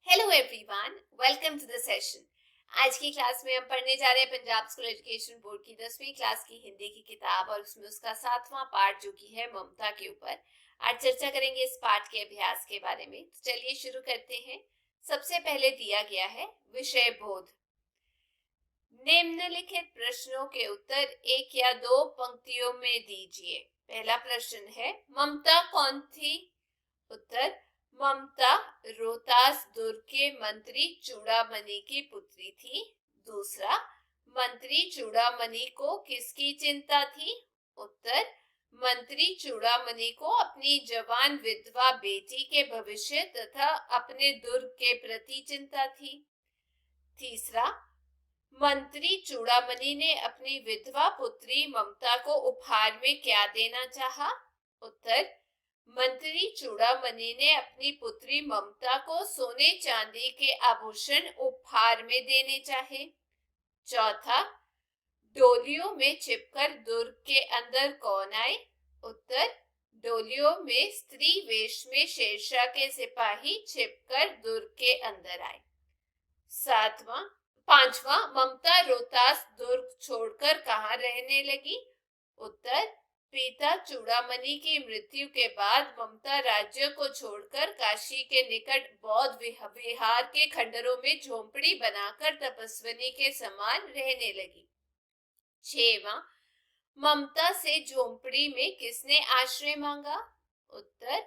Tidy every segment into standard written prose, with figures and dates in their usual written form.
Hello everyone, welcome to the session. आज की class में हम पढ़ने जा रहे हैं पंजाब स्कूल एजुकेशन बोर्ड की 10वीं क्लास की हिंदी की किताब और उसमें उसका 7वां पार्ट जो कि है ममता के ऊपर। आज चर्चा करेंगे इस पाठ के अभ्यास के बारे में। तो चलिए शुरू करते हैं। सबसे पहले दिया गया है विषय बोध। निम्नलिखित प्रश्नों के उत्तर एक या दो पंक्तियों में दीजिए। पहला प्रश्न है, ममता कौन थी? उत्तर, ममता रोहतास दुर्ग के मंत्री चूड़ामणि की पुत्री थी। दूसरा, मंत्री चूड़ामणि को किसकी चिंता थी? उत्तर, मंत्री चूड़ामणि को अपनी जवान विधवा बेटी के भविष्य तथा अपने दुर्ग के प्रति चिंता थी। तीसरा, मंत्री चूड़ामणि ने अपनी विधवा पुत्री ममता को उपहार में क्या देना चाहा? उत्तर, मंत्री चूड़ामणि ने अपनी पुत्री ममता को सोने चांदी के आभूषण उपहार में देने चाहे। चौथा, डोलियों में छिपकर दुर्ग के अंदर कौन आए? उत्तर, डोलियों में स्त्री वेश में शेरशाह के सिपाही छिपकर दुर्ग के अंदर आए। पांचवा, ममता रोहतास दुर्ग छोड़कर कहाँ रहने लगी? उत्तर, पिता चूड़ामणि की मृत्यु के बाद ममता राज्य को छोड़कर काशी के निकट बौद्ध विहार के खंडरों में झोंपड़ी बनाकर तपस्विनी के समान रहने लगी। 6वां, ममता से झोंपड़ी में किसने आश्रय मांगा? उत्तर,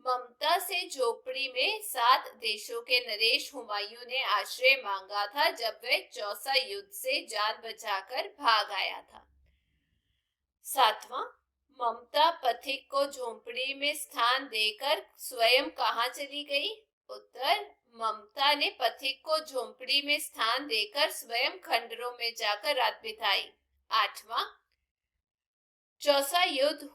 ममता से झोपड़ी में 7 देशों के नरेश हुमायूं ने आश्रय मांगा था जब वह चौसा युद्ध से जान बचाकर भाग आया था। 7वां, ममता पथिक को झोंपड़ी में स्थान देकर स्वयं कहाँ चली गई? उत्तर, ममता ने पथिक को झोंपड़ी में स्थान देकर स्वयं खंडरों में जाकर रात बिताई। 8वां, चौसा युद्ध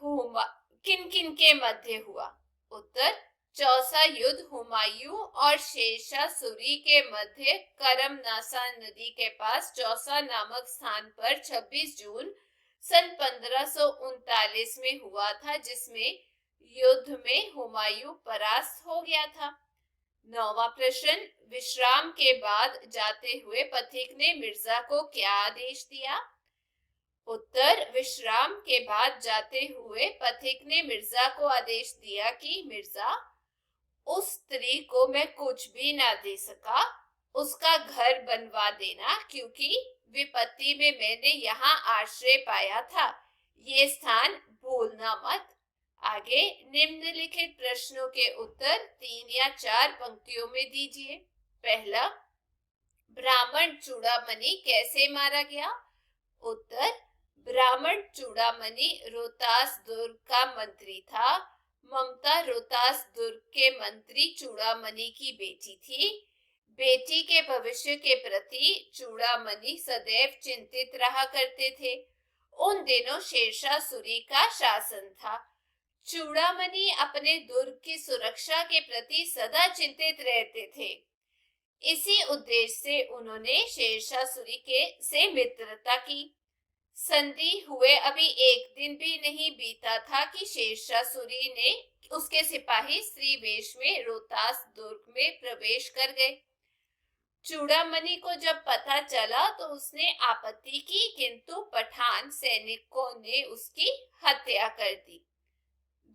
किन किन के मध्य हुआ? उत्तर, चौसा युद्ध हुमायूं और शेरशाह सूरी के मध्य करमनासा नदी के पास चौसा नामक स्थान पर 26 जून सन 1539 में हुआ था, जिसमें युद्ध में हुमायूं परास्त हो गया था। 9वां प्रश्न, विश्राम के बाद जाते हुए पथिक ने मिर्जा को क्या आदेश दिया? उत्तर, विश्राम के बाद जाते हुए पथिक ने मिर्जा को आदेश दिया कि मिर्जा, उस स्त्री को मैं कुछ भी ना दे सका, उसका घर बनवा देना, क्योंकि विपत्ति में मैंने यहाँ आश्रय पाया था। ये स्थान भूलना मत। आगे निम्नलिखित प्रश्नों के उत्तर 3 या 4 पंक्तियों में दीजिए। पहला, ब्राह्मण चूड़ामणि कैसे मारा गया? उत्तर, ब्राह्मण चूड़ामणि रोहतास दुर्ग का मंत्री था। ममता रोहतास दुर्ग के मंत्री चूड़ामणि की बेटी थी। बेटी के भविष्य के प्रति चूड़ामणि सदैव चिंतित रहा करते थे। उन दिनों शेरशाह सूरी का शासन था। चूड़ामणि अपने दुर्ग की सुरक्षा के प्रति सदा चिंतित रहते थे। इसी उद्देश्य से उन्होंने शेरशाह सूरी से मित्रता की। संधि हुए अभी एक दिन भी नहीं बीता था कि शेरशाह सूरी ने उसके सिपाही स्त्री वेश में रोहतास दुर्ग में प्रवेश कर गए। चूड़ामणि को जब पता चला तो उसने आपत्ति की, किंतु पठान सैनिकों ने उसकी हत्या कर दी।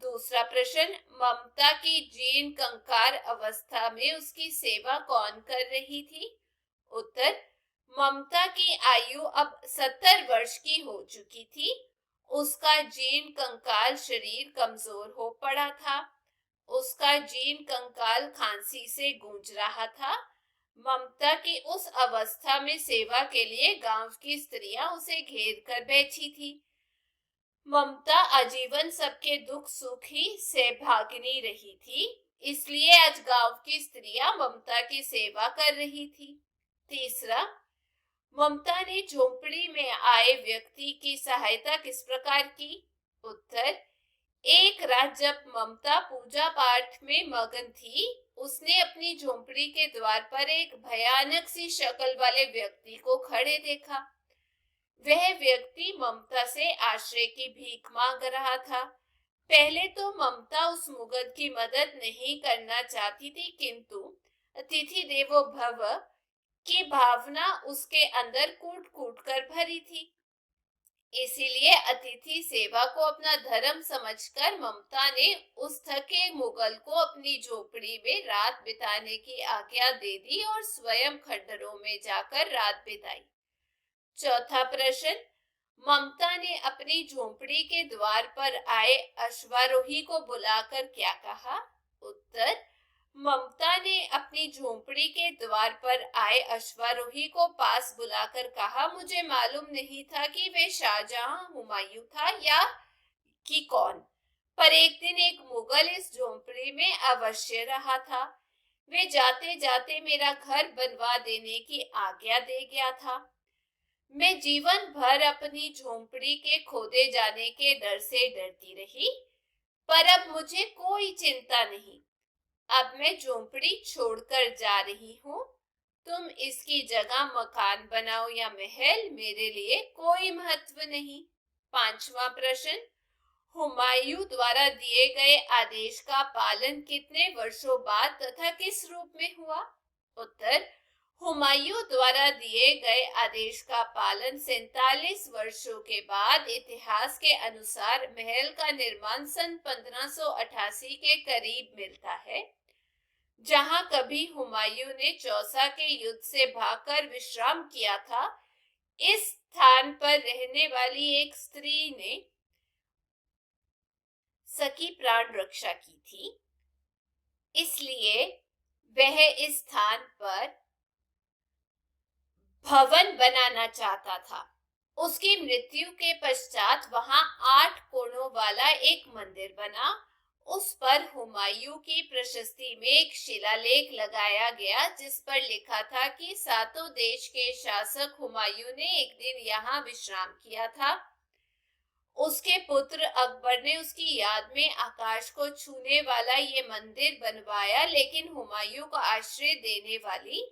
दूसरा प्रश्न, ममता की जीर्ण कंकार अवस्था में उसकी सेवा कौन कर रही थी? उत्तर, ममता की आयु अब 70 वर्ष की हो चुकी थी। उसका जीर्ण कंकाल शरीर कमजोर हो पड़ा था। उसका जीर्ण कंकाल खांसी से गूंज रहा था। ममता की उस अवस्था में सेवा के लिए गांव की स्त्रियां उसे घेर कर बैठी थी। ममता आजीवन सबके दुख सुख ही सहभागिनी रही थी, इसलिए आज गांव की स्त्रियां ममता की सेवा कर रही थी। तीसरा, ममता ने झोंपड़ी में आए व्यक्ति की सहायता किस प्रकार की? उत्तर, एक रात जब ममता पूजा पाठ में मगन थी, उसने अपनी झोंपड़ी के द्वार पर एक भयानक सी शक्ल वाले व्यक्ति को खड़े देखा। वह व्यक्ति ममता से आश्रय की भीख मांग रहा था। पहले तो ममता उस मुगल की मदद नहीं करना चाहती थी, किंतु अतिथि देवो भव की भावना उसके अंदर कूट कूट कर भरी थी। इसीलिए अतिथि सेवा को अपना धर्म समझकर ममता ने उस थके मुगल को अपनी झोपड़ी में रात बिताने की आज्ञा दे दी और स्वयं खंडरों में जाकर रात बिताई। चौथा प्रश्न, ममता ने अपनी झोपड़ी के द्वार पर आए अश्वारोही को बुलाकर क्या कहा? उत्तर, ममता ने अपनी झोपड़ी के द्वार पर आए अश्वारोही को पास बुलाकर कहा, मुझे मालूम नहीं था कि वे शाहजहां हुमायूं था या कि कौन, पर एक दिन एक मुगल इस झोपड़ी में अवश्य रहा था। वे जाते जाते मेरा घर बनवा देने की आज्ञा दे गया था। मैं जीवन भर अपनी झोपड़ी के खोदे जाने के डर से डरती रही, पर अब मुझे कोई चिंता नहीं। अब मैं झोपड़ी छोड़कर जा रही हूँ। तुम इसकी जगह मकान बनाओ या महल, मेरे लिए कोई महत्व नहीं। पांचवा प्रश्न, हुमायूं द्वारा दिए गए आदेश का पालन कितने वर्षों बाद तथा किस रूप में हुआ? उत्तर, हुमायूं द्वारा दिए गए आदेश का पालन 47 वर्षों के बाद इतिहास के अनुसार महल का निर्माण सन 1588 के करीब मिलता है। जहां कभी हुमायूं ने चौसा के युद्ध से भागकर विश्राम किया था, इस स्थान पर रहने वाली एक स्त्री ने सकी प्राण रक्षा की थी, इसलिए वह इस स्थान पर भवन बनाना चाहता था। उसकी मृत्यु के पश्चात वहां 8 कोणों वाला एक मंदिर बना। उस पर हुमायूं की प्रशस्ति में एक शिलालेख लगाया गया, जिस पर लिखा था कि सातों देश के शासक हुमायूं ने एक दिन यहाँ विश्राम किया था। उसके पुत्र अकबर ने उसकी याद में आकाश को छूने वाला ये मंदिर बनवाया, लेकिन हुमायूं को आश्रय देने वाली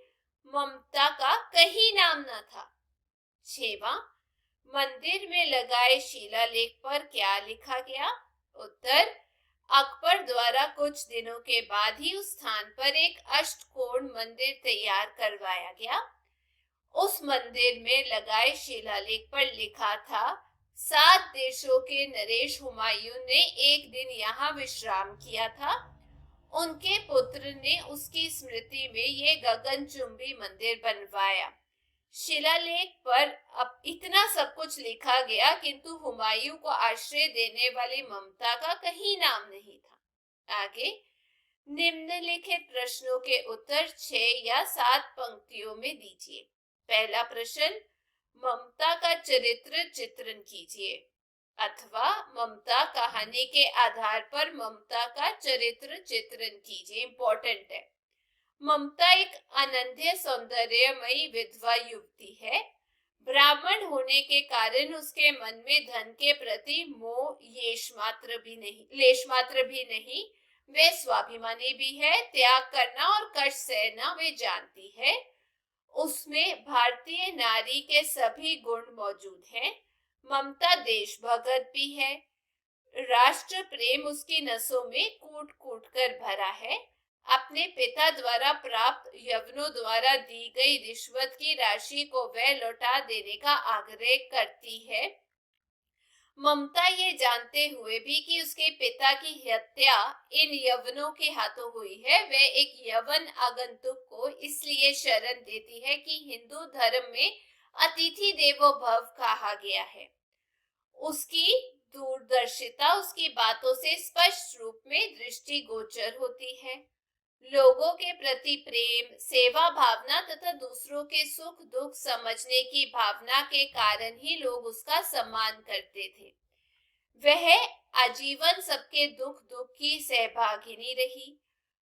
ममता का कहीं नाम न था। 6वां, मंदिर में लगाए शिलालेख पर क्या लिखा गया? उत्तर, अकबर द्वारा कुछ दिनों के बाद ही उस स्थान पर एक अष्टकोण मंदिर तैयार करवाया गया। उस मंदिर में लगाए शिलालेख पर लिखा था, 7 देशों के नरेश हुमायूं ने एक दिन यहाँ विश्राम किया था। उनके पुत्र ने उसकी स्मृति में ये गगनचुंबी मंदिर बनवाया। शिलालेख पर अब इतना सब कुछ लिखा गया, किंतु हुमायूं को आश्रय देने वाली ममता का कहीं नाम नहीं था। आगे निम्नलिखित प्रश्नों के उत्तर 6 या 7 पंक्तियों में दीजिए। पहला प्रश्न, ममता का चरित्र चित्रण कीजिए, अथवा ममता कहानी के आधार पर ममता का चरित्र चित्रण कीजिए। इंपॉर्टेंट है। ममता एक अनन्य सौंदर्यमयी विधवा युवती है। ब्राह्मण होने के कारण उसके मन में धन के प्रति मोह लेश मात्र भी नहीं। वे स्वाभिमानी भी है। त्याग करना और कष्ट सहना वे जानती है। उसमें भारतीय नारी के सभी गुण मौजूद हैं। ममता देशभक्त भी है। राष्ट्र प्रेम उसकी नसों में कूट कूट कर भरा है। अपने पिता द्वारा प्राप्त यवनों द्वारा दी गई रिश्वत की राशि को वह लौटा देने का आग्रह करती है। ममता ये जानते हुए भी कि उसके पिता की हत्या इन यवनों के हाथों हुई है, वह एक यवन आगंतुक को इसलिए शरण देती है कि हिंदू धर्म में अतिथि देवो भव कहा गया है। उसकी दूरदर्शिता उसकी बातों से स्पष्ट रूप में दृष्टिगोचर होती है। लोगों के प्रति प्रेम, सेवा भावना तथा दूसरों के सुख दुख समझने की भावना के कारण ही लोग उसका सम्मान करते थे। वह आजीवन सबके दुख दुख की सहभागिनी रही।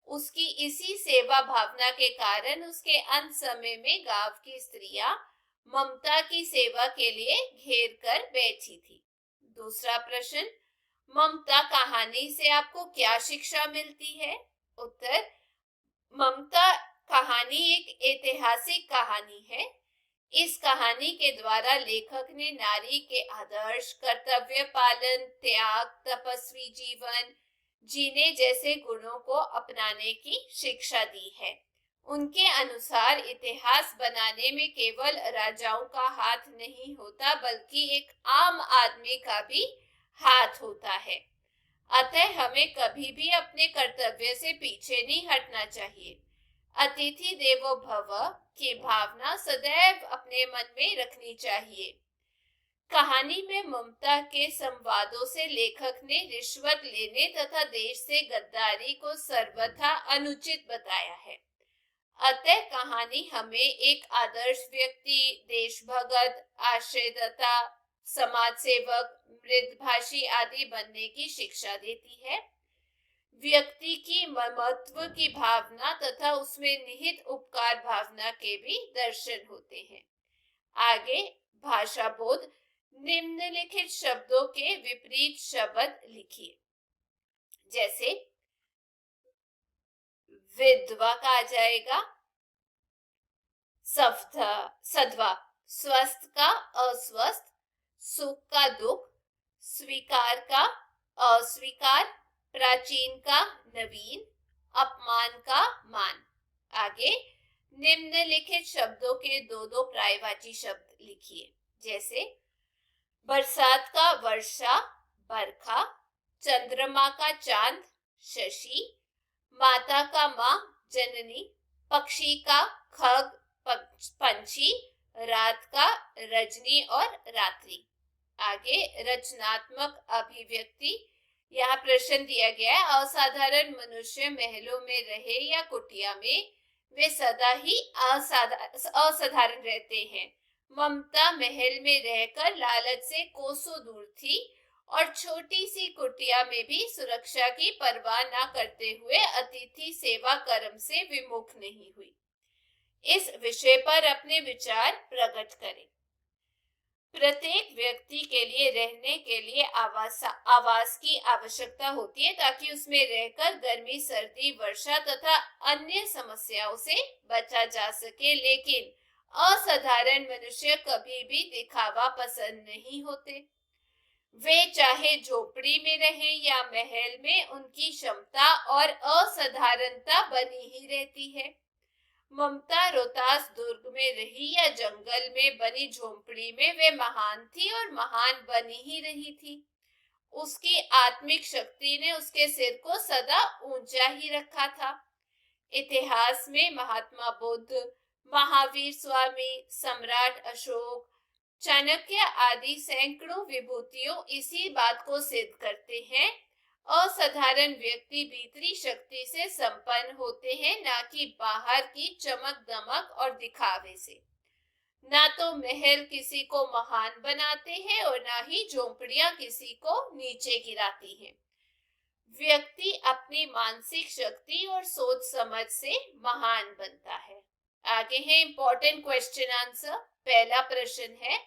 उसकी इसी सेवा भावना के कारण उसके अंत समय में गांव की स्त्रियां ममता की सेवा के लिए घेर कर बैठी थी। दूसरा प्रश्न, ममता कहानी से आपको क्या शिक्षा मिलती है? उत्तर, ममता कहानी एक ऐतिहासिक कहानी है। इस कहानी के द्वारा लेखक ने नारी के आदर्श, कर्तव्य पालन, त्याग, तपस्वी जीवन जीने जैसे गुणों को अपनाने की शिक्षा दी है। उनके अनुसार इतिहास बनाने में केवल राजाओं का हाथ नहीं होता, बल्कि एक आम आदमी का भी हाथ होता है। अतः हमें कभी भी अपने कर्तव्य से पीछे नहीं हटना चाहिए। अतिथि देवो भव की भावना सदैव अपने मन में रखनी चाहिए। कहानी में ममता के संवादों से लेखक ने रिश्वत लेने तथा देश से गद्दारी को सर्वथा अनुचित बताया है। अतः कहानी हमें एक आदर्श व्यक्ति, देशभगत, आश्रयदाता, समाज सेवक, मृदभाषी आदि बनने की शिक्षा देती है। व्यक्ति की ममत्व की भावना तथा उसमें निहित उपकार भावना के भी दर्शन होते हैं। आगे भाषा बोध। निम्नलिखित शब्दों के विपरीत शब्द लिखिए। जैसे विधवा का आ जाएगा सधवा, स्वस्थ का अस्वस्थ, सुख का दुख, स्वीकार का अस्वीकार, प्राचीन का नवीन, अपमान का मान। आगे निम्नलिखित शब्दों के दो दो पर्यायवाची शब्द लिखिए। जैसे बरसात का वर्षा, बरखा, चंद्रमा का चांद, शशि, माता का माँ, जननी, पक्षी का खग, पंछी, रात का रजनी और रात्रि। आगे रचनात्मक अभिव्यक्ति। यहाँ प्रश्न दिया गया है, असाधारण मनुष्य महलों में रहे या कुटिया में, वे सदा ही असाधारण रहते हैं। ममता महल में रहकर लालच से कोसों दूर थी और छोटी सी कुटिया में भी सुरक्षा की परवाह न करते हुए अतिथि सेवा कर्म से विमुख नहीं हुई। इस विषय पर अपने विचार प्रकट करें। प्रत्येक व्यक्ति के लिए रहने के लिए आवास की आवश्यकता होती है, ताकि उसमें रहकर गर्मी, सर्दी, वर्षा तथा अन्य समस्याओं से बचा जा सके। लेकिन असाधारण मनुष्य कभी भी दिखावा पसंद नहीं होते। वे चाहे झोपड़ी में रहें या महल में, उनकी क्षमता और असाधारणता बनी ही रहती है। ममता रोहतास दुर्ग में रही या जंगल में बनी झोंपड़ी में, वे महान थी और महान बनी ही रही थी। उसकी आत्मिक शक्ति ने उसके सिर को सदा ऊंचा ही रखा था। इतिहास में महात्मा बुद्ध, महावीर स्वामी, सम्राट अशोक, चाणक्य आदि सैकड़ों विभूतियों इसी बात को सिद्ध करते हैं। असाधारण व्यक्ति भीतरी शक्ति से संपन्न होते हैं, ना कि बाहर की चमक दमक और दिखावे से। ना तो महल किसी को महान बनाते हैं और ना ही झोंपड़ियां किसी को नीचे गिराती हैं। व्यक्ति अपनी मानसिक शक्ति और सोच समझ से महान बनता है। आगे है इंपॉर्टेंट क्वेश्चन आंसर। पहला प्रश्न है,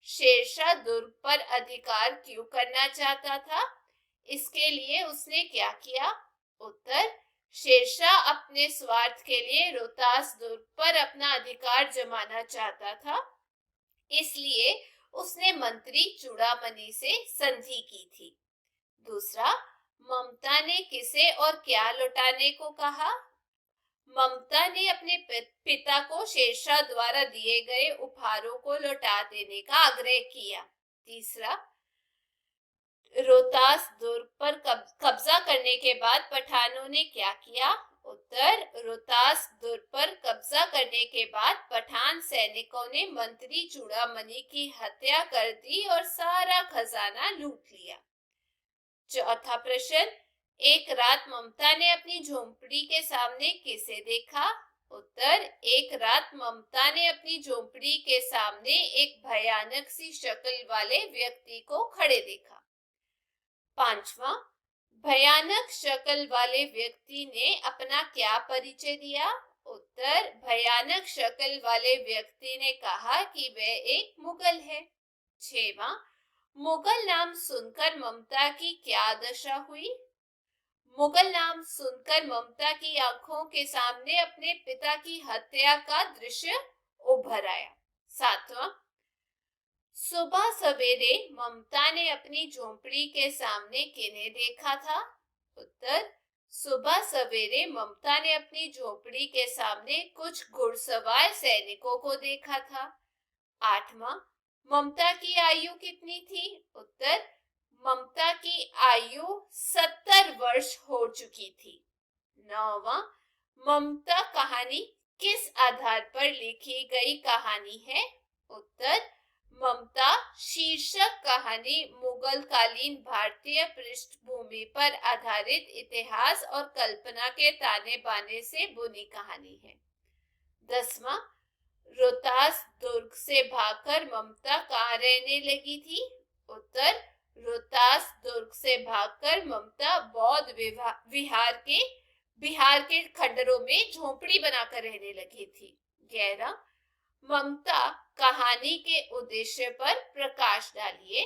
शेरशाह दुर्ग पर अधिकार क्यों करना चाहता था? इसके लिए उसने क्या किया? उत्तर, शेरशाह अपने स्वार्थ के लिए रोहतास दुर्ग पर अपना अधिकार जमाना चाहता था, इसलिए उसने मंत्री चूड़ामणि से संधि की थी। दूसरा, ममता ने किसे और क्या लौटाने को कहा? ममता ने अपने पिता को शेरशाह द्वारा दिए गए उपहारों को लौटा देने का आग्रह किया। तीसरा, रोहतास दुर्ग पर कब्जा करने के बाद पठानों ने क्या किया? उत्तर, रोहतास दुर्ग पर कब्जा करने के बाद पठान सैनिकों ने मंत्री चूड़ामणि की हत्या कर दी और सारा खजाना लूट लिया। चौथा प्रश्न, एक रात ममता ने अपनी झोंपड़ी के सामने किसे देखा? उत्तर, एक रात ममता ने अपनी झोंपड़ी के सामने एक भयानक सी शक्ल वाले व्यक्ति को खड़े देखा। पांचवा, भयानक शक्ल वाले व्यक्ति ने अपना क्या परिचय दिया? उत्तर, भयानक शक्ल वाले व्यक्ति ने कहा कि वह एक मुगल है। छठवां, मुगल नाम सुनकर ममता की क्या दशा हुई? मुगल नाम सुनकर ममता की आंखों के सामने अपने पिता की हत्या का दृश्य उभर आया। सातवां, सुबह सवेरे ममता ने अपनी झोंपड़ी के सामने किन्हें देखा था? उत्तर, सुबह सवेरे ममता ने अपनी झोपड़ी के सामने कुछ घुड़सवार सैनिकों को देखा था। 8वां, ममता की आयु कितनी थी? उत्तर, ममता की आयु 70 वर्ष हो चुकी थी। 9वां, ममता कहानी किस आधार पर लिखी गई कहानी है? उत्तर, ममता शीर्षक कहानी मुगल कालीन भारतीय पृष्ठभूमि पर आधारित इतिहास और कल्पना के ताने बाने से बुनी कहानी है। 10वां, रोहतास दुर्ग से भागकर ममता कहाँ रहने लगी थी? उत्तर, रोहतास दुर्ग से भागकर ममता बौद्ध बिहार के खंडरों में झोपड़ी बनाकर रहने लगी थी। 11, ममता कहानी के उद्देश्य पर प्रकाश डालिए।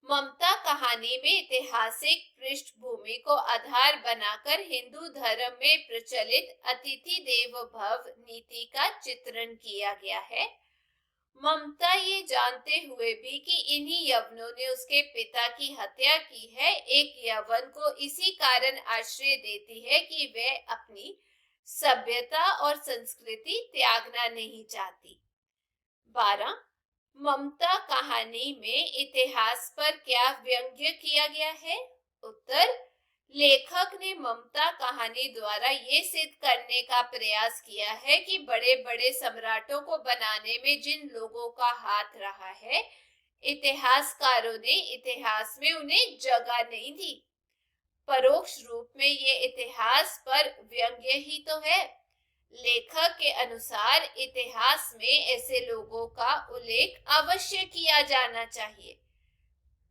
ममता कहानी में ऐतिहासिक पृष्ठभूमि को आधार बनाकर हिंदू धर्म में प्रचलित अतिथि देवो भव नीति का चित्रण किया गया है। ममता ये जानते हुए भी कि इन्हीं यवनों ने उसके पिता की हत्या की है, एक यवन को इसी कारण आश्रय देती है कि वह अपनी सभ्यता और संस्कृति त्यागना नहीं चाहती। 12, ममता कहानी में इतिहास पर क्या व्यंग्य किया गया है? उत्तर, लेखक ने ममता कहानी द्वारा ये सिद्ध करने का प्रयास किया है कि बड़े बड़े सम्राटों को बनाने में जिन लोगों का हाथ रहा है, इतिहासकारों ने इतिहास में उन्हें जगह नहीं दी। परोक्ष रूप में ये इतिहास पर व्यंग्य ही तो है। लेखक के अनुसार इतिहास में ऐसे लोगों का उल्लेख अवश्य किया जाना चाहिए।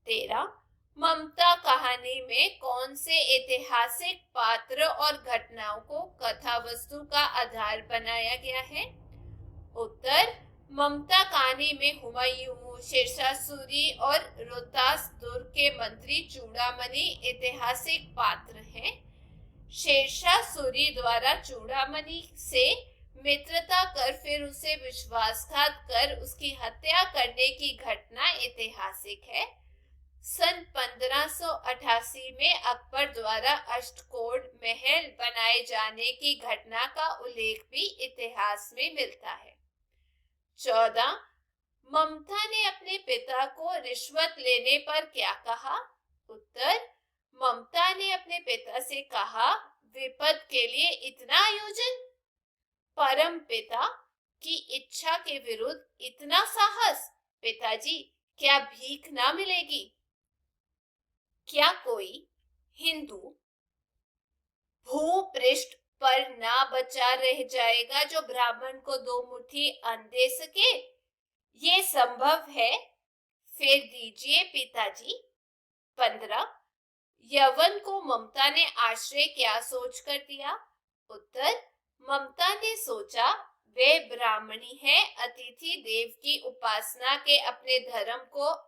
13, ममता कहानी में कौन से ऐतिहासिक पात्र और घटनाओं को कथा वस्तु का आधार बनाया गया है? उत्तर, ममता कहानी में हुमायूं, शेरशाह सूरी और रोहतास दुर्ग के मंत्री चूड़ामणि ऐतिहासिक पात्र हैं। शेरशाह सूरी द्वारा चूड़ामणि से मित्रता कर फिर उसे विश्वासघात कर उसकी हत्या करने की घटना ऐतिहासिक है। सन 1588 में अकबर द्वारा अष्टकोण महल बनाए जाने की घटना का उल्लेख भी इतिहास में मिलता है। 14, ममता ने अपने पिता को रिश्वत लेने पर क्या कहा? उत्तर, ममता ने अपने पिता से कहा, विपद के लिए इतना आयोजन? परम पिता की इच्छा के विरुद्ध इतना साहस? पिताजी, क्या भीख ना मिलेगी? क्या कोई हिंदू भूपृष्ठ पर ना बचा रह जाएगा जो ब्राह्मण को 2 मुट्ठी अन्न दे सके? ये संभव है? फिर दीजिए पिताजी। 15, यवन को ममता ने आश्रय क्या सोचकर दिया? उत्तर, ममता ने सोचा वे ब्राह्मणी है, अतिथि देव की उपासना के अपने धर्म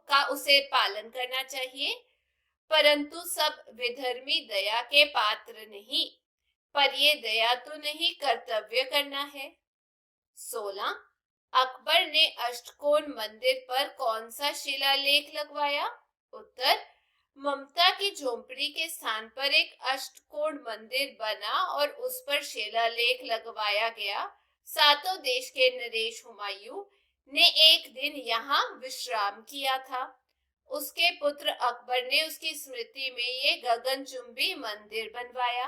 का उसे पालन करना चाहिए, परंतु सब विधर्मी दया के पात्र नहीं, पर ये दया तो नहीं कर्तव्य करना है। 16, अकबर ने अष्टकोण मंदिर पर कौन सा शिलालेख लगवाया? उत्तर, ममता की झोंपड़ी के स्थान पर एक अष्टकोण मंदिर बना और उस पर शिलालेख लगवाया गया। सातों देश के नरेश हुमायूं ने एक दिन यहाँ विश्राम किया था। उसके पुत्र अकबर ने उसकी स्मृति में ये गगनचुंबी मंदिर बनवाया,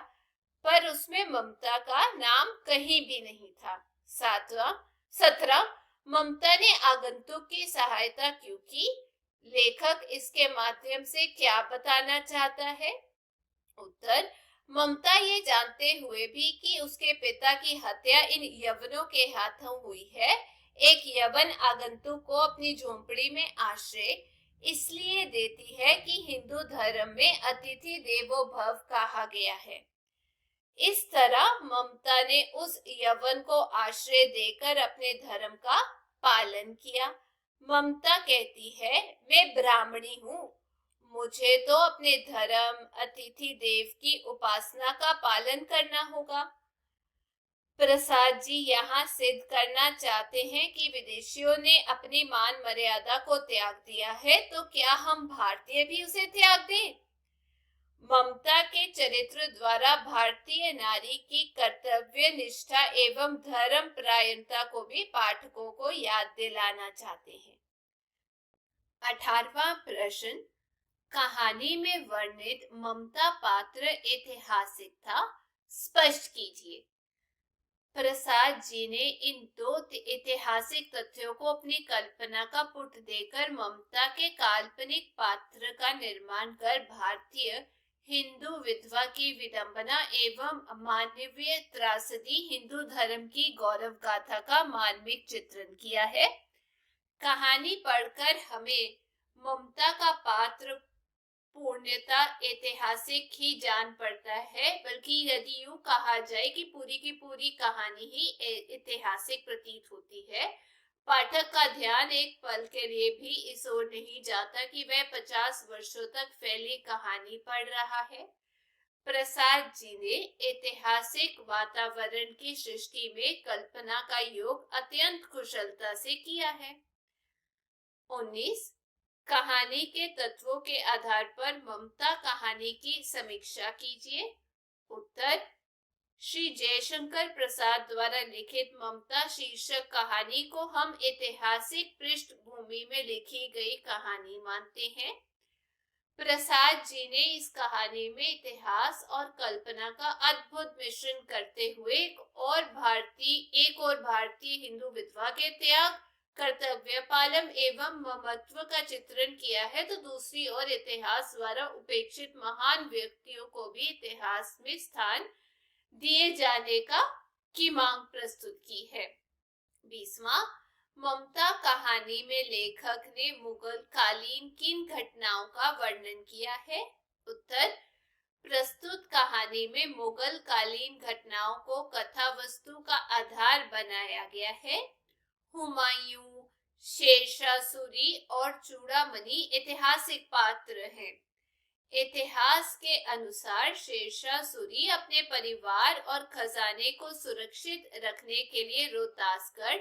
पर उसमें ममता का नाम कहीं भी नहीं था। 17, ममता ने आगंतुक की सहायता क्यों की? लेखक इसके माध्यम से क्या बताना चाहता है? उत्तर, ममता ये जानते हुए भी कि उसके पिता की हत्या इन यवनों के हाथों हुई है, एक यवन आगंतुक को अपनी झोंपड़ी में आश्रय इसलिए देती है कि हिंदू धर्म में अतिथि देवो भव कहा गया है। इस तरह ममता ने उस यवन को आश्रय देकर अपने धर्म का पालन किया। ममता कहती है, मैं ब्राह्मणी हूँ, मुझे तो अपने धर्म अतिथि देव की उपासना का पालन करना होगा। प्रसाद जी यहाँ सिद्ध करना चाहते हैं कि विदेशियों ने अपनी मान मर्यादा को त्याग दिया है, तो क्या हम भारतीय भी उसे त्याग दें? ममता के चरित्र द्वारा भारतीय नारी की कर्तव्य निष्ठा एवं धर्म परायणता को भी पाठकों को याद दिलाना चाहते हैं। 18वां प्रश्न, कहानी में वर्णित ममता पात्र ऐतिहासिक था, स्पष्ट कीजिए। प्रसाद जी ने इन दो ऐतिहासिक तथ्यों को अपनी कल्पना का पुट देकर ममता के काल्पनिक पात्र का निर्माण कर भारतीय हिंदू विधवा की विडंबना एवं मानवीय त्रासदी, हिंदू धर्म की गौरव गाथा का मार्मिक चित्रण किया है। कहानी पढ़कर हमें ममता का पात्र पूर्णतः ऐतिहासिक ही जान पड़ता है, बल्कि यदि यूं कहा जाए कि पूरी की पूरी कहानी ही ऐतिहासिक प्रतीत होती है। पाठक का ध्यान एक पल के लिए भी इस ओर नहीं जाता कि वह 50 वर्षों तक फैली कहानी पढ़ रहा है। प्रसाद जी ने ऐतिहासिक वातावरण की सृष्टि में कल्पना का योग अत्यंत कुशलता से किया है। 19, कहानी के तत्वों के आधार पर ममता कहानी की समीक्षा कीजिए। उत्तर, श्री जयशंकर प्रसाद द्वारा लिखित ममता शीर्षक कहानी को हम ऐतिहासिक पृष्ठभूमि में लिखी गई कहानी मानते हैं। प्रसाद जी ने इस कहानी में इतिहास और कल्पना का अद्भुत मिश्रण करते हुए एक और भारतीय हिंदू विधवा के त्याग, कर्तव्य पालन एवं ममत्व का चित्रण किया है, तो दूसरी ओर इतिहास द्वारा उपेक्षित महान व्यक्तियों को भी इतिहास में स्थान दिए जाने की मांग प्रस्तुत की है। 20वां, ममता कहानी में लेखक ने मुगल कालीन किन घटनाओं का वर्णन किया है? उत्तर, प्रस्तुत कहानी में मुगल कालीन घटनाओं को कथा वस्तु का आधार बनाया गया है। हुमायूं, शेरशाह सूरी और चूड़ामणि ऐतिहासिक पात्र हैं। इतिहास के अनुसार शेरशाह सूरी अपने परिवार और खजाने को सुरक्षित रखने के लिए रोहतासगढ़,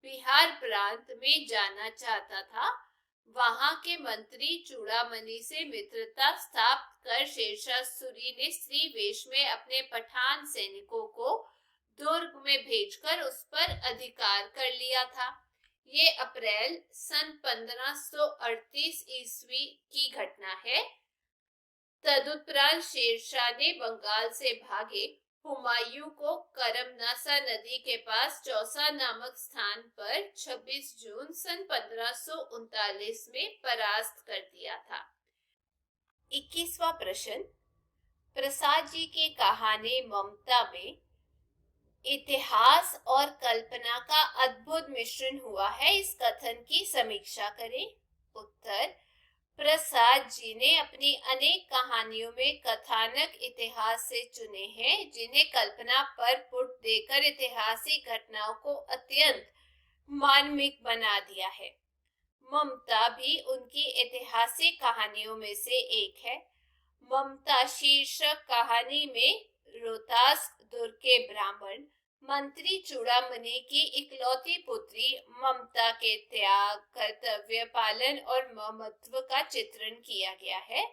बिहार प्रांत में जाना चाहता था। वहां के मंत्री चूड़ामणि से मित्रता स्थापित कर शेरशाह सूरी ने स्त्री वेश में अपने पठान सैनिकों को दुर्ग में भेजकर उस पर अधिकार कर लिया था। ये अप्रैल सन 1538 ईस्वी की घटना है। तदुपरांत शेरशाह ने बंगाल से भागे हुमायूं को करमनासा नदी के पास चौसा नामक स्थान पर 26 जून सन 1539 में परास्त कर दिया था। 21वां प्रश्न, प्रसाद जी की कहानी ममता में इतिहास और कल्पना का अद्भुत मिश्रण हुआ है, इस कथन की समीक्षा करें। उत्तर, प्रसाद जी ने अपनी अनेक कहानियों में कथानक इतिहास से चुने हैं, जिन्हें कल्पना पर पुट देकर ऐतिहासिक घटनाओं को अत्यंत मार्मिक बना दिया है। ममता भी उनकी ऐतिहासिक कहानियों में से एक है। ममता शीर्षक कहानी में रोहतास दुर्ग के ब्राह्मण मंत्री चूड़ामणि की इकलौती पुत्री ममता के त्याग, कर्तव्य पालन और ममत्व का चित्रण किया गया है।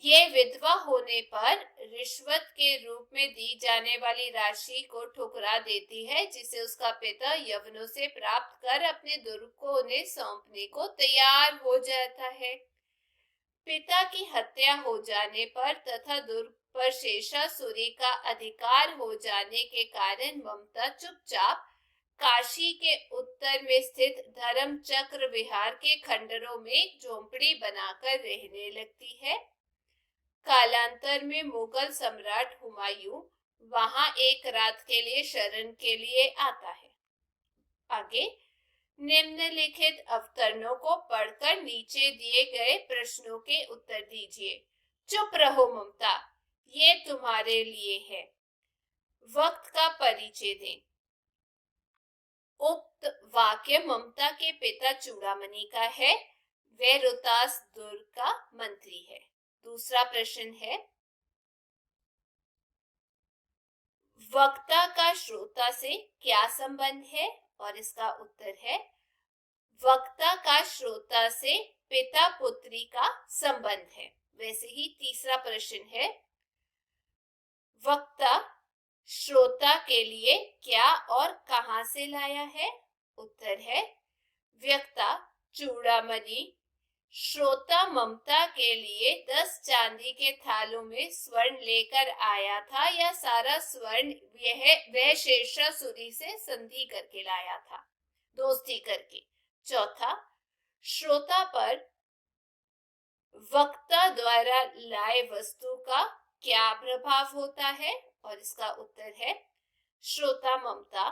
ये विधवा होने पर रिश्वत के रूप में दी जाने वाली राशि को ठुकरा देती है, जिसे उसका पिता यवनों से प्राप्त कर अपने दुर्ग को उन्हें सौंपने को तैयार हो जाता है। पिता की हत्या हो जाने पर तथा दुर्ग पर शेरशाह सूरी का अधिकार हो जाने के कारण ममता चुपचाप काशी के उत्तर में स्थित धर्म चक्र विहार के खंडरों में एक झोंपड़ी बनाकर रहने लगती है। कालांतर में मुगल सम्राट हुमायूं वहां एक रात के लिए शरण के लिए आता है। आगे निम्नलिखित अवतरणों को पढ़कर नीचे दिए गए प्रश्नों के उत्तर दीजिए। चुप रहो ममता, ये तुम्हारे लिए है। वक्त का परिचय दें। उक्त वाक्य ममता के पिता चूड़ामणि का है, वह रोहतास दुर्ग का मंत्री है। दूसरा प्रश्न है, वक्ता का श्रोता से क्या संबंध है? और इसका उत्तर है, वक्ता का श्रोता से पिता पुत्री का संबंध है। वैसे ही तीसरा प्रश्न है, वक्ता श्रोता के लिए क्या और कहां से लाया है? उत्तर है, वक्ता चूड़ामणि श्रोता ममता के लिए 10 चांदी के थालों में स्वर्ण लेकर आया था, या सारा स्वर्ण वह शेषासुरी से संधि करके लाया था, दोस्ती करके। चौथा, श्रोता पर वक्ता द्वारा लाए वस्तु का क्या प्रभाव होता है? और इसका उत्तर है, श्रोता ममता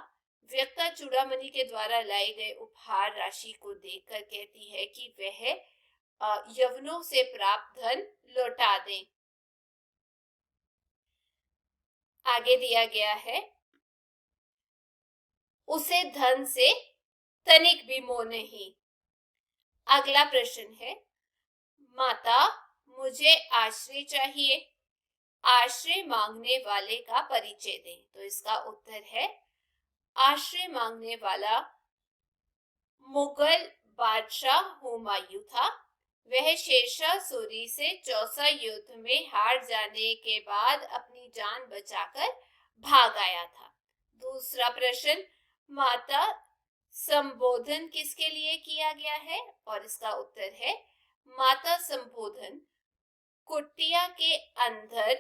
वक्ता चूड़ामणि के द्वारा लाई गए उपहार राशि को देखकर कहती है कि वह यवनों से प्राप्त धन लौटा दें। आगे दिया गया है, उसे धन से तनिक भी मोह नहीं। अगला प्रश्न है, माता मुझे आश्रय चाहिए, आश्रय मांगने वाले का परिचय दें। तो इसका उत्तर है, आश्रय मांगने वाला मुगल बादशाह हुमायूं था। वह शेषासुरी से चौसा युद्ध में हार जाने के बाद अपनी जान बचाकर भाग आया था। दूसरा प्रश्न, माता संबोधन किसके लिए किया गया है? और इसका उत्तर है, माता संबोधन कुटिया के अंदर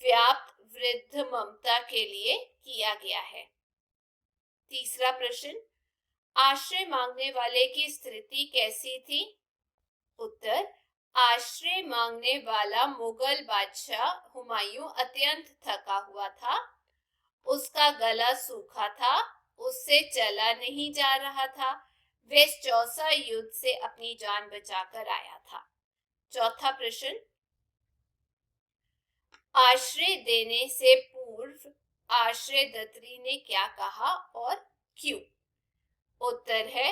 व्याप्त वृद्ध ममता के लिए किया गया है। तीसरा प्रश्न, आश्रय मांगने वाले की स्थिति कैसी थी? उत्तर, आश्रय मांगने वाला मुगल बादशाह हुमायूं अत्यंत थका हुआ था। उसका गला सूखा था, उससे चला नहीं जा रहा था। वह चौसा युद्ध से अपनी जान बचाकर आया था। चौथा प्रश्न, आश्रय देने से पूर्व आश्रयदात्री ने क्या कहा और क्यों? उत्तर है,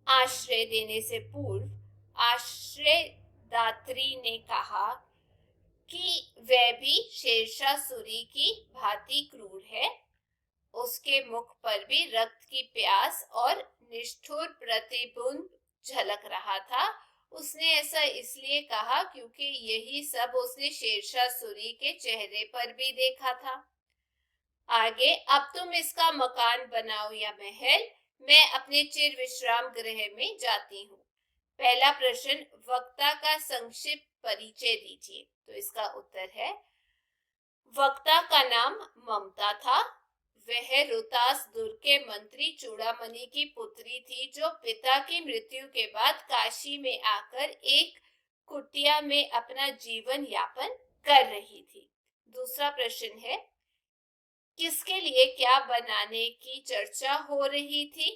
आश्रय देने से पूर्व आश्रयदात्री ने कहा कि वह भी शेषासुरी की भांति क्रूर है। उसके मुख पर भी रक्त की प्यास और निष्ठुर प्रतिबिंब झलक रहा था। उसने ऐसा इसलिए कहा क्योंकि यही सब उसने शेषासुरी के चेहरे पर भी देखा था। आगे, अब तुम इसका मकान बनाओ या महल, मैं अपने चिर विश्राम गृह में जाती हूँ। पहला प्रश्न, वक्ता का संक्षिप्त परिचय दीजिए। तो इसका उत्तर है, वक्ता का नाम ममता था। वह रोहतास दुर्ग के मंत्री चूड़ामणि की पुत्री थी, जो पिता की मृत्यु के बाद काशी में आकर एक कुटिया में अपना जीवन यापन कर रही थी। दूसरा प्रश्न है, किसके लिए क्या बनाने की चर्चा हो रही थी?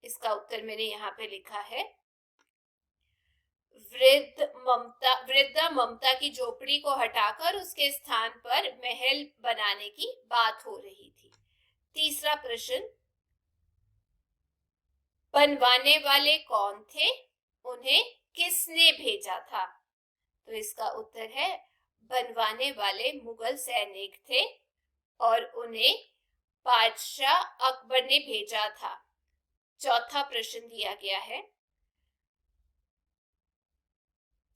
इसका उत्तर मैंने यहाँ पे लिखा है, वृद्धा ममता की झोपड़ी को हटाकर उसके स्थान पर महल बनाने की बात हो रही थी। तीसरा प्रश्न, बनवाने वाले कौन थे? उन्हें किसने भेजा था? तो इसका उत्तर है, बनवाने वाले मुगल सैनिक थे और उन्हें बादशाह अकबर ने भेजा था। चौथा प्रश्न दिया गया है,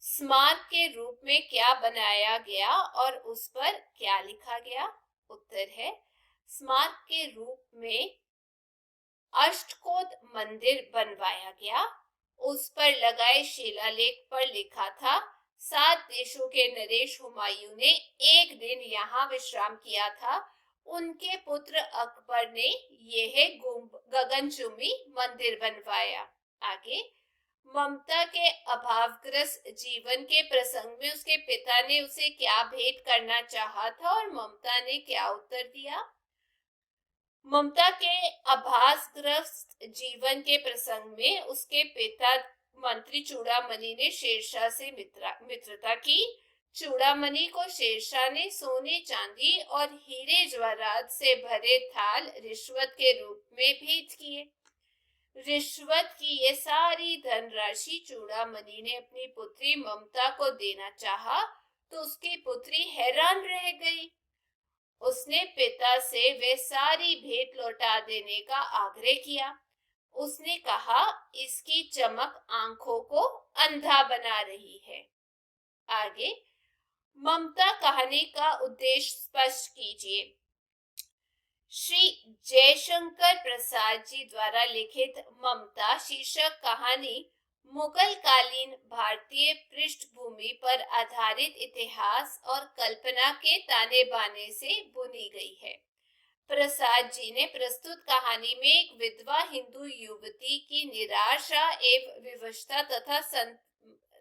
स्मारक के रूप में क्या बनाया गया और उस पर क्या लिखा गया? उत्तर है, स्मारक के रूप में अष्टकोण मंदिर बनवाया गया। उस पर लगाए शिलालेख पर लिखा था, 7 देशों के नरेश हुमायूं ने एक दिन यहाँ विश्राम किया था। उनके पुत्र अकबर ने यह गगनचुंबी मंदिर बनवाया। आगे, ममता के अभावग्रस्त जीवन के प्रसंग में उसके पिता ने उसे क्या भेंट करना चाहा था और ममता ने क्या उत्तर दिया? ममता के अभावग्रस्त जीवन के प्रसंग में उसके पिता मंत्री चूड़ामणि ने शेरशाह से मित्रता की। चूड़ामणि को शेरशाह ने सोने चांदी और हीरे जवाहरात से भरे थाल रिश्वत के रूप में भेंट किए। रिश्वत की ये सारी धनराशि चूड़ामणि ने अपनी पुत्री ममता को देना चाहा तो उसकी पुत्री हैरान रह गई। उसने पिता से वे सारी भेंट लौटा देने का आग्रह किया। उसने कहा, इसकी चमक आंखों को अंधा बना रही है। आगे, ममता कहानी का उद्देश्य स्पष्ट कीजिए। श्री जयशंकर प्रसाद जी द्वारा लिखित ममता शीर्षक कहानी मुगल कालीन भारतीय पृष्ठभूमि पर आधारित इतिहास और कल्पना के ताने बाने से बुनी गई है। प्रसाद जी ने प्रस्तुत कहानी में एक विधवा हिंदू युवती की निराशा एवं विवशता तथा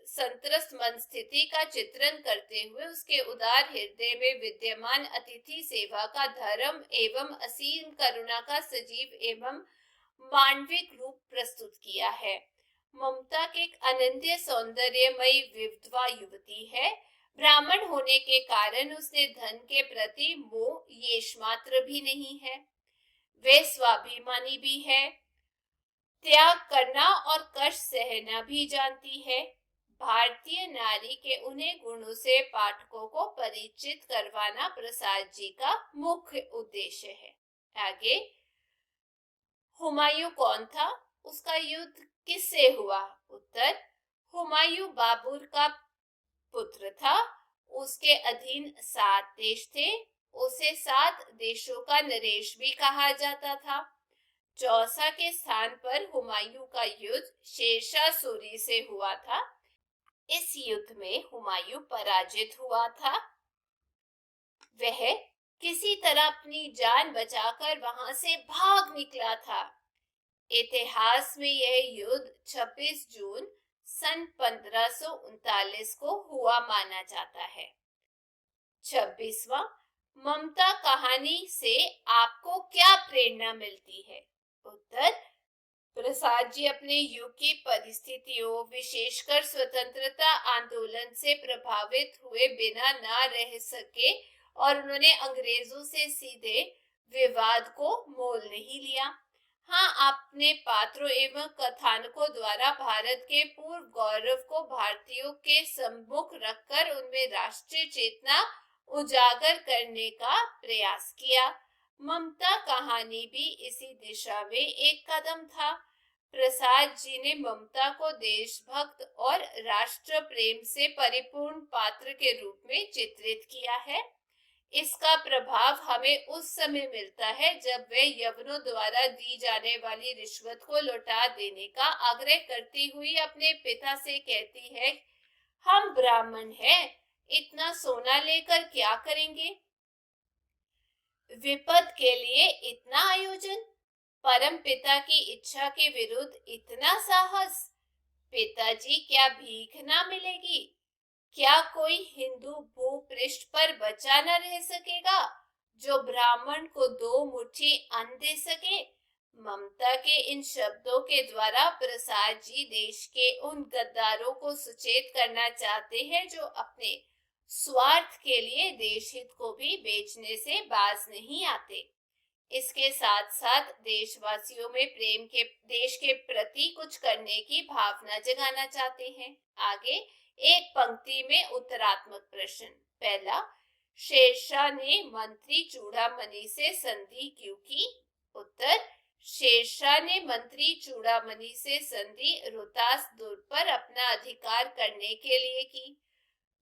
संत्रस्त मन स्थिति का चित्रण करते हुए उसके उदार हृदय में विद्यमान अतिथि सेवा का धर्म एवं असीम करुणा का सजीव एवं मानविक रूप प्रस्तुत किया है। ममता के एक अनन्य सौंदर्यमयी विधवा युवती है। ब्राह्मण होने के कारण उसने धन के प्रति मोह येश मात्र भी नहीं है। वे स्वाभिमानी भी है, त्याग करना और कष्ट सहना भी जानती है। भारतीय नारी के उन्हें गुणों से पाठकों को परिचित करवाना प्रसाद जी का मुख्य उद्देश्य है। आगे, हुमायूं कौन था? उसका युद्ध किससे हुआ? उत्तर, हुमायूं बाबर का पुत्र था। उसके अधीन 7 देश थे। उसे 7 देशों का नरेश भी कहा जाता था। चौसा के स्थान पर हुमायूं का युद्ध शेरशाह सूरी से हुआ था। इस युद्ध में हुमायूं पराजित हुआ था। वह किसी तरह अपनी जान बचाकर वहां से भाग निकला था। इतिहास में यह युद्ध 26 जून सन 1539 को हुआ माना जाता है। 26वां, ममता कहानी से आपको क्या प्रेरणा मिलती है? उत्तर, प्रसाद जी अपने युग की परिस्थितियों, विशेषकर स्वतंत्रता आंदोलन से प्रभावित हुए बिना ना रह सके और उन्होंने अंग्रेजों से सीधे विवाद को मोल नहीं लिया। हाँ, आपने पात्रों एवं कथानकों द्वारा भारत के पूर्व गौरव को भारतीयों के सम्मुख रखकर उनमें राष्ट्रीय चेतना उजागर करने का प्रयास किया। ममता कहानी भी इसी दिशा में एक कदम था। प्रसाद जी ने ममता को देशभक्त और राष्ट्र प्रेम से परिपूर्ण पात्र के रूप में चित्रित किया है। इसका प्रभाव हमें उस समय मिलता है जब वे यवनों द्वारा दी जाने वाली रिश्वत को लौटा देने का आग्रह करती हुई अपने पिता से कहती है, हम ब्राह्मण हैं, इतना सोना लेकर क्या करेंगे? विपद के लिए इतना आयोजन, परम पिता की इच्छा के विरुद्ध इतना साहस। पिताजी, क्या भीख ना मिलेगी? क्या कोई हिंदू भूपृष्ठ पर बचा न रह सकेगा जो ब्राह्मण को 2 मुट्ठी अन्न दे सके? ममता के इन शब्दों के द्वारा प्रसाद जी देश के उन गद्दारों को सुचेत करना चाहते हैं जो अपने स्वार्थ के लिए देश हित को भी बेचने से बाज नहीं आते। इसके साथ साथ देशवासियों में प्रेम के देश के प्रति कुछ करने की भावना जगाना चाहते हैं। आगे, एक पंक्ति में उत्तरात्मक प्रश्न। पहला, शेरशाह ने मंत्री चूड़ामणि से संधि क्यों की? उत्तर, शेरशाह ने मंत्री चूड़ामणि से संधि रोहतास दुर्ग पर अपना अधिकार करने के लिए की।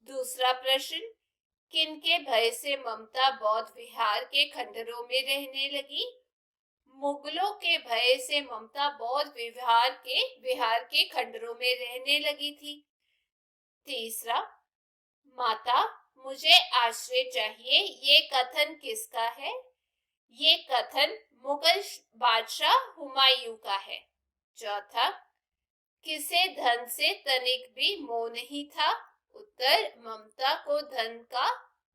दूसरा प्रश्न, किनके भय से ममता बौद्ध विहार के खंडरों में रहने लगी? मुगलों के भय से ममता बौद्ध विहार के खंडरों में रहने लगी थी। तीसरा, माता मुझे आश्रय चाहिए, ये कथन किसका है? ये कथन मुगल बादशाह हुमायूं का है। चौथा, किसे धन से तनिक भी मोह नहीं था? उत्तर, ममता को धन का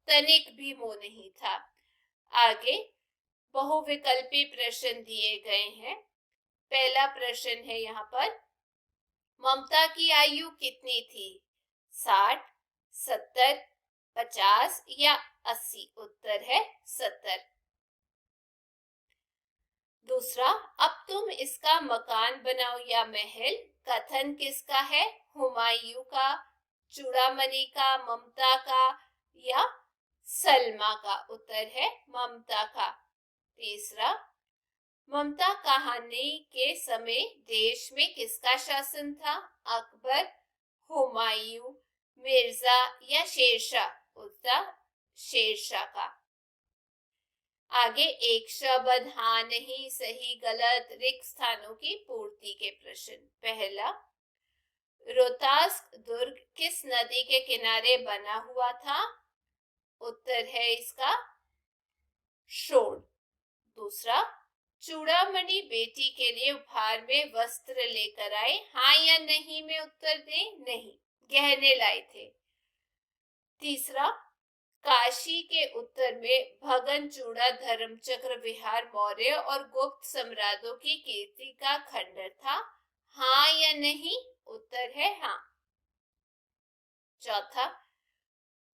तनिक भी मोह नहीं था। आगे बहुविकल्पी प्रश्न दिए गए हैं। पहला प्रश्न है यहाँ पर, ममता की आयु कितनी थी? 60, 70, 50 या 80? उत्तर है 70। दूसरा, अब तुम इसका मकान बनाओ या महल, कथन किसका है? हुमायूं का, चूड़ामणि का, ममता का या सलमा का? उत्तर है ममता का। तीसरा, ममता कहानी के समय देश में किसका शासन था? अकबर, हुमायूं, मिर्जा या शेरशाह? उत्तर शेरशाह का। आगे एक शब्द, हाँ नहीं, सही गलत, रिक्त स्थानों की पूर्ति के प्रश्न। पहला, रोहतास दुर्ग किस नदी के किनारे बना हुआ था? उत्तर है इसका शोण। दूसरा, चूड़ामणि बेटी के लिए उपहार में वस्त्र लेकर आए, हाँ या नहीं में उत्तर दें। नहीं, गहने लाए थे। तीसरा, काशी के उत्तर में भगन चूड़ा धर्मचक्र विहार मौर्य और गुप्त सम्राटों की कीर्ति का खंडर था, हाँ या नहीं? उत्तर है हाँ। चौथा,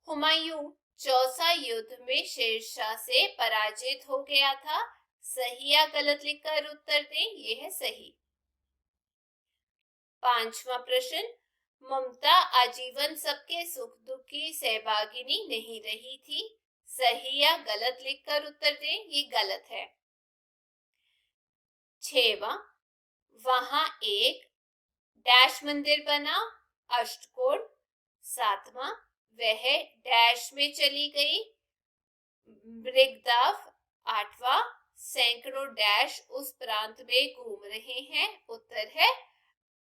हुमायूं चौसा युद्ध में शेरशाह से पराजित हो गया था, सही या गलत लिखकर उत्तर दें। यह है सही। पांचवा प्रश्न, ममता आजीवन सबके सुख दुख की सहभागिनी नहीं रही थी, सही या गलत लिखकर उत्तर दें। ये गलत है। छवा, वहां एक डैश मंदिर बना, अष्टकोण। सातवां, वह डैश में चली गई, मृगदाव। आठवां, सैकड़ों डैश उस प्रांत में घूम रहे हैं, उत्तर है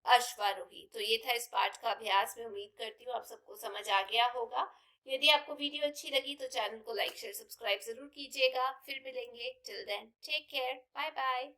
अश्वारोही। तो ये था इस पाठ का अभ्यास। मैं उम्मीद करती हूँ आप सबको समझ आ गया होगा। यदि आपको वीडियो अच्छी लगी तो चैनल को लाइक शेयर सब्सक्राइब जरूर कीजिएगा। फिर मिलेंगे। Till then take care, bye bye.